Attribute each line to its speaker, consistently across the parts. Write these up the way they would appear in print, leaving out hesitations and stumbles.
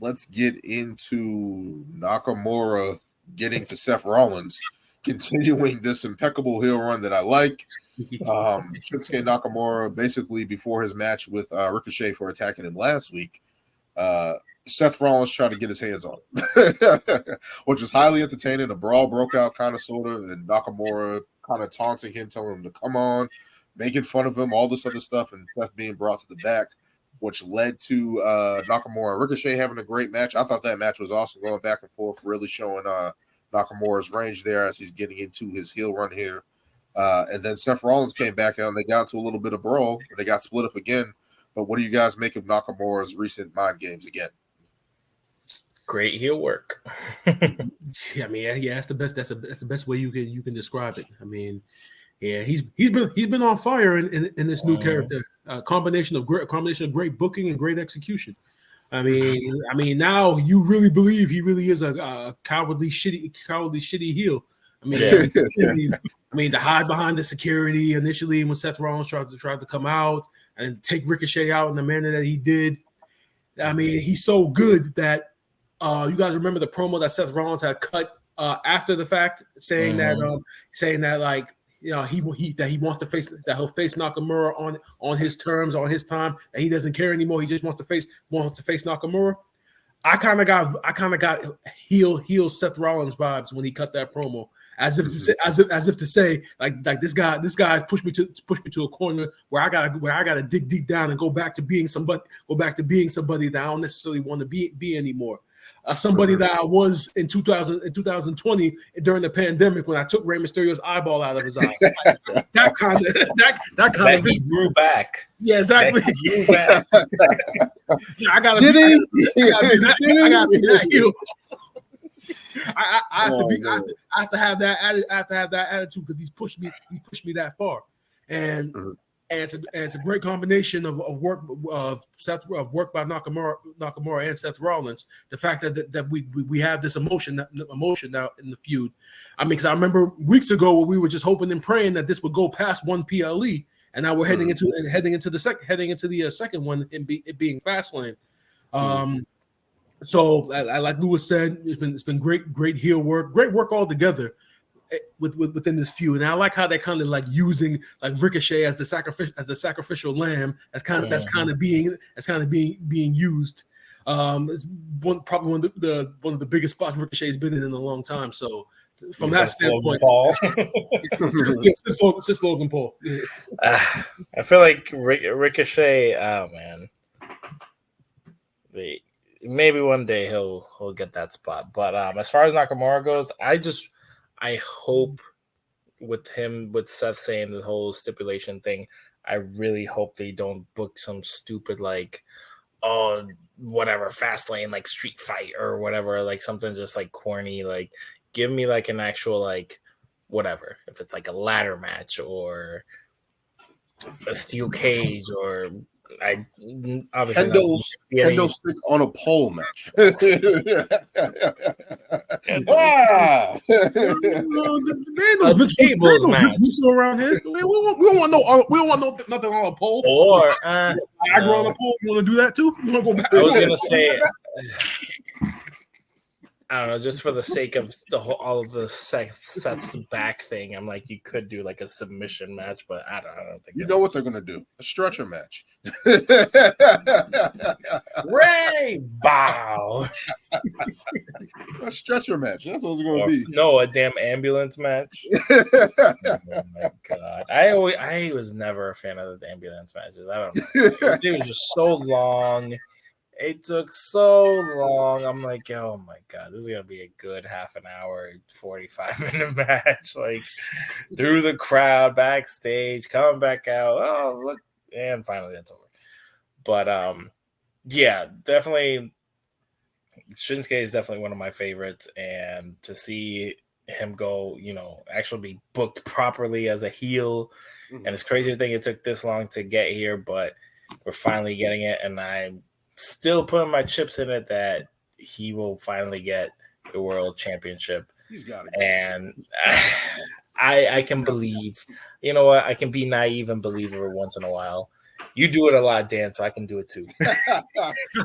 Speaker 1: Let's get into Nakamura getting to Seth Rollins, continuing this impeccable heel run that I like. Shinsuke Nakamura, basically before his match with Ricochet for attacking him last week, Seth Rollins tried to get his hands on him, which was highly entertaining. A brawl broke out, kind of, sort of, and Nakamura kind of taunting him, telling him to come on, making fun of him, all this other stuff, and Seth being brought to the back, which led to Nakamura and Ricochet having a great match. I thought that match was awesome, going back and forth, really showing Nakamura's range there as he's getting into his heel run here. And then Seth Rollins came back and they got into a little bit of brawl. They got split up again. But what do you guys make of Nakamura's recent mind games again?
Speaker 2: Great heel work.
Speaker 3: Yeah, I mean, yeah, that's the best. That's the best way you can describe it. I mean, yeah, he's been on fire in this new character. Combination of great booking and great execution. I mean, now you really believe he really is a cowardly shitty heel. I mean, yeah. I mean, to hide behind the security initially when Seth Rollins tried to come out and take Ricochet out in the manner that he did. I mean, he's so good that you guys remember the promo that Seth Rollins had cut after the fact, saying that like, you know, he wants to face, that he'll face Nakamura on his terms, on his time, that he doesn't care anymore. He just wants to face Nakamura. I kind of got heel Seth Rollins vibes when he cut that promo, as if to say like this guy has pushed me to a corner where I gotta dig deep down and go back to being somebody that I don't necessarily want to be anymore. Somebody that I was in 2020 during the pandemic when I took Rey Mysterio's eyeball out of his eye. that kind of
Speaker 2: he grew back.
Speaker 3: Yeah, exactly.
Speaker 2: Grew back.
Speaker 3: Yeah, I gotta be that heel. I have to have that attitude because he's pushed me that far, and it's a great combination of work by Nakamura and Seth Rollins. The fact that we have this emotion now in the feud. I mean, because I remember weeks ago where we were just hoping and praying that this would go past one PLE, and now we're heading into the second one, it being Fastlane. So, like Lewis said, it's been great heel work, great work all together within this feud, and I like how they're kind of like using like Ricochet as the sacrificial lamb, that's kind of being used. It's probably one of the biggest spots Ricochet's been in a long time. So from that standpoint, since Logan Paul,
Speaker 2: I feel like Ricochet. Oh man, maybe one day he'll get that spot. But as far as Nakamura goes, I hope with Seth saying the whole stipulation thing, I really hope they don't book some stupid like, whatever, Fastlane like street fight or whatever, like something just like corny. Like give me like an actual like whatever, if it's like a ladder match or a steel cage or I obviously
Speaker 1: kendo stick on a pole match.
Speaker 3: Wow! Around here. We don't want nothing on a pole.
Speaker 2: Or
Speaker 3: I go on a pole. You want to do that too? You want to go back?
Speaker 2: I was gonna say. I don't know, just for the sake of all of the Seth's back thing, I'm like, you could do like a submission match, but I don't think
Speaker 1: you know what they're gonna do. A stretcher match.
Speaker 2: Ray bow.
Speaker 1: A stretcher match. That's what it's gonna be.
Speaker 2: No, a damn ambulance match. Oh my god. I was never a fan of the ambulance matches. I don't know. It was just so long. It took so long. I'm like, oh my god, this is gonna be a good half an hour, 45-minute match. Like through the crowd, backstage, coming back out. Oh look, and finally that's over. But yeah, definitely, Shinsuke is definitely one of my favorites, and to see him go, actually be booked properly as a heel, and it's crazy to think it took this long to get here, but we're finally getting it, and I'm still putting my chips in it that he will finally get the world championship.
Speaker 1: He's got it.
Speaker 2: And I can believe, you know what? I can be naive and believe every once in a while. You do it a lot, Dan, so I can do it too.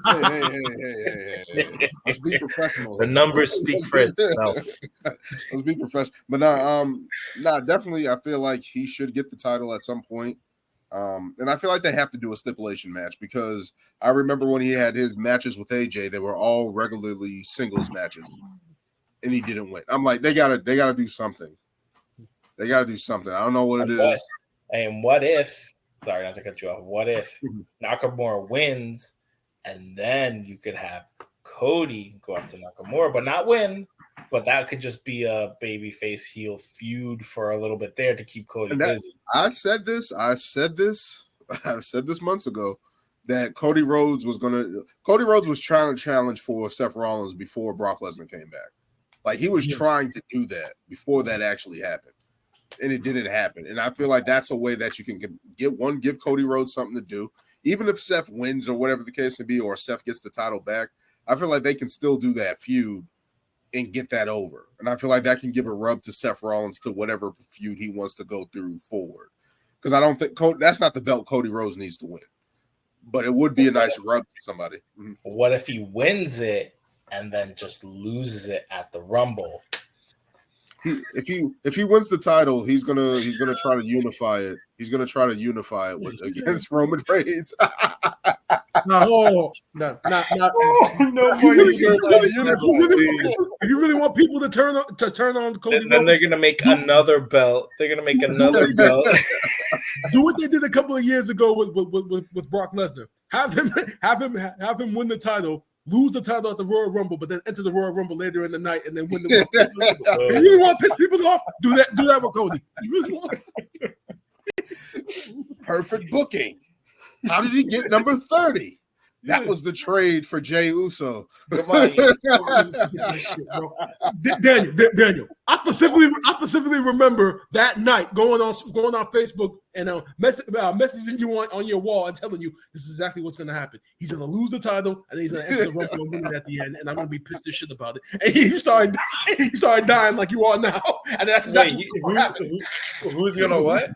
Speaker 1: Hey. Let's be professional.
Speaker 2: The numbers speak for itself.
Speaker 1: Let's be professional. But definitely I feel like he should get the title at some point. And I feel like they have to do a stipulation match because I remember when he had his matches with AJ, they were all regularly singles matches. And he didn't win. I'm like, they gotta do something. They gotta do something. I don't know what it is.
Speaker 2: And what if, sorry not to cut you off, what if Nakamura wins and then you could have Cody go after Nakamura, but not win, but that could just be a babyface heel feud for a little bit there to keep Cody busy.
Speaker 1: I've said this months ago that Cody Rhodes was trying to challenge for Seth Rollins before Brock Lesnar came back. Like he was trying to do that before that actually happened. And it didn't happen. And I feel like that's a way that you can give Cody Rhodes something to do. Even if Seth wins or whatever the case may be, or Seth gets the title back, I feel like they can still do that feud and get that over. And I feel like that can give a rub to Seth Rollins to whatever feud he wants to go through forward. Because I don't think that's not the belt Cody Rhodes needs to win. But it would be a nice rub to somebody. Mm-hmm.
Speaker 2: What if he wins it and then just loses it at the Rumble?
Speaker 1: If he wins the title, he's gonna try to unify it. He's gonna try to unify it against Roman Reigns.
Speaker 3: No more. If you really want people to turn on Cody,
Speaker 2: and then they're gonna make another belt. They're gonna make another belt.
Speaker 3: Do what they did a couple of years ago with Brock Lesnar. Have him win the title. Lose the title at the Royal Rumble, but then enter the Royal Rumble later in the night and then win the Rumble. If you really want to piss people off, do that with Cody. You really want
Speaker 1: Perfect booking. How did he get number 30? That was the trade for Jey Uso.
Speaker 3: Daniel, I specifically remember that night going on Facebook and messaging you on your wall and telling you this is exactly what's going to happen. He's going to lose the title and then he's going to enter the Rumble and win it at the end, and I'm going to be pissed as shit about it. And he started dying like you are now, and that's exactly what happened.
Speaker 2: Who's going to what?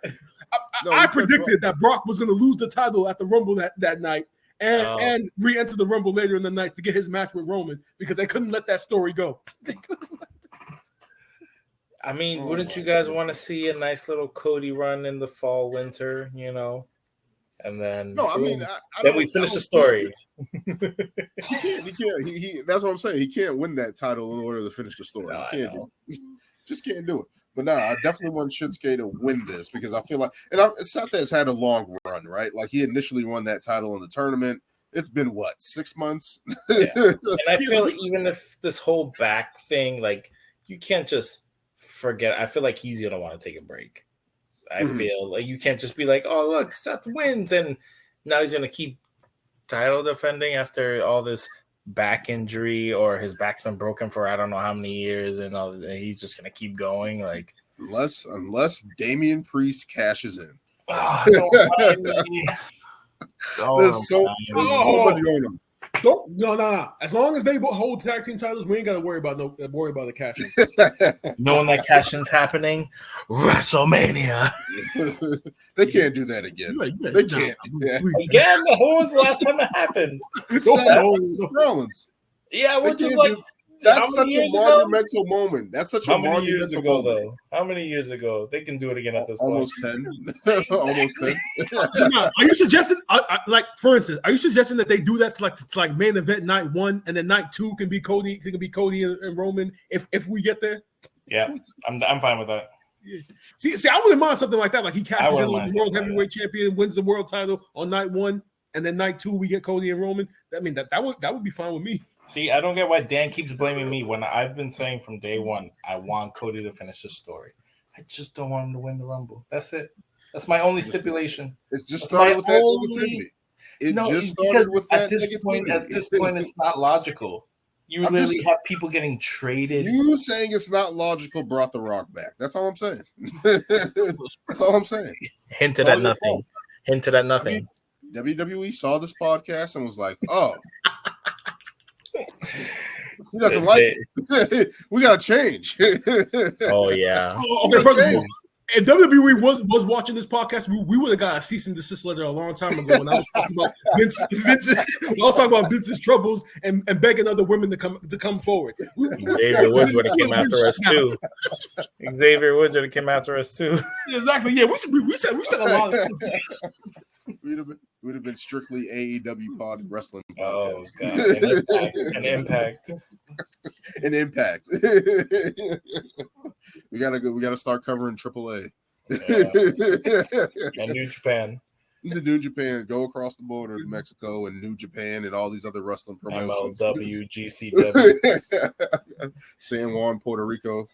Speaker 3: I predicted that Brock was going to lose the title at the Rumble that night. And re-enter the Rumble later in the night to get his match with Roman because they couldn't let that story go.
Speaker 2: I mean, wouldn't you guys want to see a nice little Cody run in the fall, winter, And then then we finish the story.
Speaker 1: He can't. That's what I'm saying. He can't win that title in order to finish the story.
Speaker 2: No,
Speaker 1: he can't just can't do it. But no, I definitely want Shinsuke to win this because I feel like, Seth has had a long run, right? Like he initially won that title in the tournament. It's been 6 months?
Speaker 2: Yeah. And I feel even if this whole back thing, like you can't just forget. I feel like he's gonna want to take a break. I feel like you can't just be like, oh look, Seth wins, and now he's gonna keep title defending after all this back injury, or his back's been broken for I don't know how many years, and he's just gonna keep going. Like
Speaker 1: unless Damian Priest cashes in.
Speaker 3: There's so much going on. No. As long as they hold tag team titles, we ain't got to worry about the cash in.
Speaker 2: Knowing that cash in's happening, WrestleMania.
Speaker 1: They can't do that again. They can't.
Speaker 2: Again, when was the last time it happened?
Speaker 1: Rollins.
Speaker 2: Yeah, we're just like.
Speaker 1: That's such a monumental moment. That's such a monumental
Speaker 2: years ago, though? How many years ago? They can do it again at this point.
Speaker 1: Almost 10. Almost 10.
Speaker 3: So now, are you suggesting, for instance, are you suggesting that they do that to like main event night 1 and then night 2 can be Cody? It can be Cody and Roman if we get there.
Speaker 2: Yeah, I'm fine with that.
Speaker 3: Yeah. See, I wouldn't mind something like that. Like he cashes in like the world heavyweight champion, wins the world title on night 1. And then night 2 we get Cody and Roman. I mean that would be fine with me.
Speaker 2: See, I don't get why Dan keeps blaming me when I've been saying from day one I want Cody to finish the story. I just don't want him to win the Rumble. That's it. That's my only stipulation.
Speaker 1: It's just started with that negativity. It just started with that
Speaker 2: at this point, it's not logical. You literally have people getting traded.
Speaker 1: You saying it's not logical brought The Rock back. That's all I'm saying. That's all I'm saying.
Speaker 2: Hinted at nothing. Hinted at nothing.
Speaker 1: WWE saw this podcast and was like, "Oh, he doesn't like it. We got to change."
Speaker 2: Oh yeah.
Speaker 3: Okay, if WWE was watching this podcast, we would have got a cease and desist letter a long time ago when I was talking about Vince's troubles and begging other women to come forward.
Speaker 2: Xavier Woods would have came after us too. Xavier Woods would have came after us too.
Speaker 3: Exactly. Yeah, we said a lot of stuff.
Speaker 1: We'd have been strictly AEW pod wrestling podcast.
Speaker 2: Oh god, an impact.
Speaker 1: An impact. We gotta start covering AAA.
Speaker 2: And New Japan.
Speaker 1: The New Japan, go across the border to Mexico and New Japan and all these other wrestling promotions.
Speaker 2: MLW, GCW.
Speaker 1: San Juan, Puerto Rico.